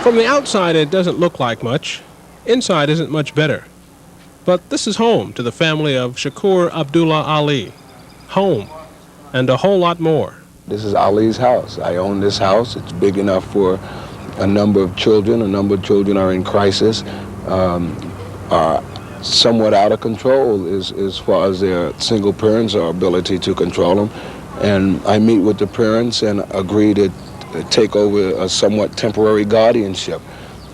From the outside, it doesn't look like much. Inside isn't much better. But this is home to the family of Shakur Ali. Home, and a whole lot more. This is Ali's house. I own this house. It's big enough for a number of children. A number of children are in crisis, are somewhat out of control as far as their single parents or ability to control them. And I meet with the parents and agree to take over a somewhat temporary guardianship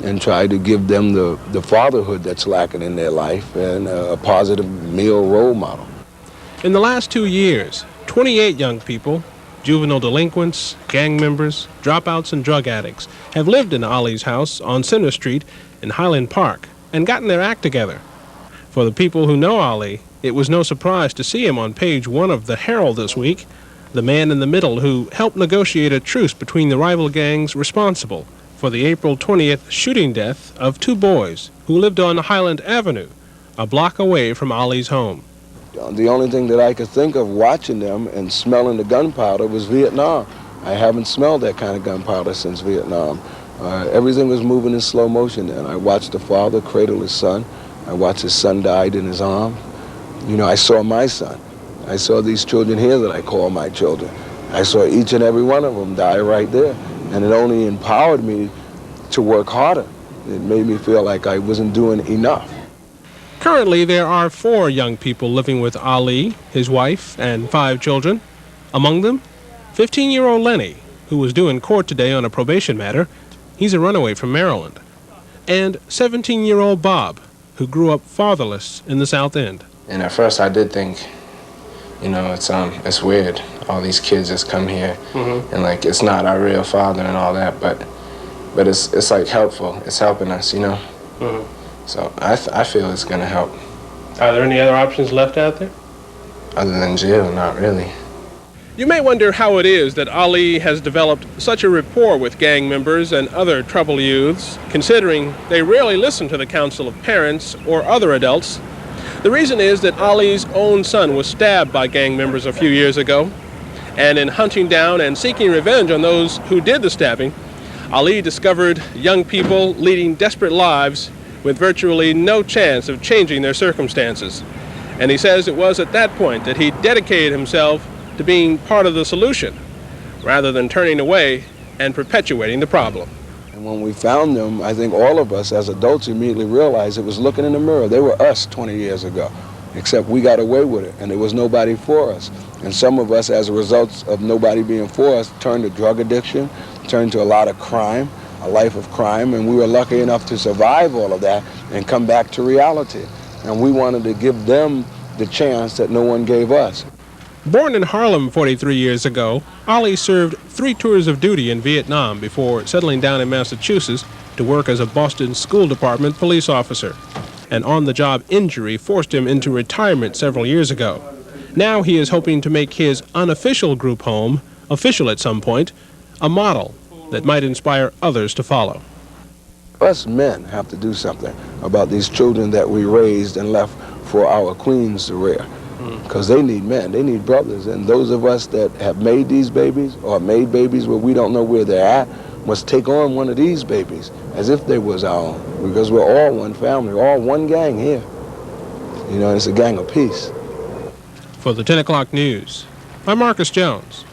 and try to give them the fatherhood that's lacking in their life and a positive male role model. In the last 2 years, 28 young people, juvenile delinquents, gang members, dropouts, and drug addicts, have lived in Ali's house on Center Street in Highland Park and gotten their act together. For the people who know Ali, it was no surprise to see him on page 1 of the Herald this week, the man in the middle who helped negotiate a truce between the rival gangs responsible for the April 20th shooting death of 2 boys who lived on Highland Avenue, a block away from Ali's home. The only thing that I could think of watching them and smelling the gunpowder was Vietnam. I haven't smelled that kind of gunpowder since Vietnam. Everything was moving in slow motion then. I watched the father cradle his son. I watched his son died in his arms. You know, I saw my son. I saw these children here that I call my children. I saw each and every one of them die right there. And it only empowered me to work harder. It made me feel like I wasn't doing enough. Currently, there are 4 young people living with Ali, his wife, and 5 children. Among them, 15-year-old Lenny, who was due in court today on a probation matter. He's a runaway from Maryland. And 17-year-old Bob, who grew up fatherless in the South End. And at first I did think, you know, it's weird. All these kids just come here and like it's not our real father and all that, but it's like helpful. It's helping us, you know. So I feel it's gonna help. Are there any other options left out there? Other than jail, not really. You may wonder how it is that Ali has developed such a rapport with gang members and other troubled youths, considering they rarely listen to the counsel of parents or other adults. The reason is that Ali's own son was stabbed by gang members a few years ago, and in hunting down and seeking revenge on those who did the stabbing, Ali discovered young people leading desperate lives with virtually no chance of changing their circumstances. And he says it was at that point that he dedicated himself to being part of the solution, rather than turning away and perpetuating the problem. And when we found them, I think all of us as adults immediately realized it was looking in the mirror. They were us 20 years ago, except we got away with it, and there was nobody for us. And some of us, as a result of nobody being for us, turned to drug addiction, turned to a lot of crime, a life of crime, and we were lucky enough to survive all of that and come back to reality. And we wanted to give them the chance that no one gave us. Born in Harlem 43 years ago, Ali served 3 tours of duty in Vietnam before settling down in Massachusetts to work as a Boston School Department police officer. An on-the-job injury forced him into retirement several years ago. Now he is hoping to make his unofficial group home official at some point, a model that might inspire others to follow. Us men have to do something about these children that we raised and left for our queens to rear. Because they need men, they need brothers, and those of us that have made these babies or made babies where we don't know where they're at must take on one of these babies as if they was our own, because we're all one family, all one gang here. You know, it's a gang of peace. For the 10 o'clock news, I'm Marcus Jones.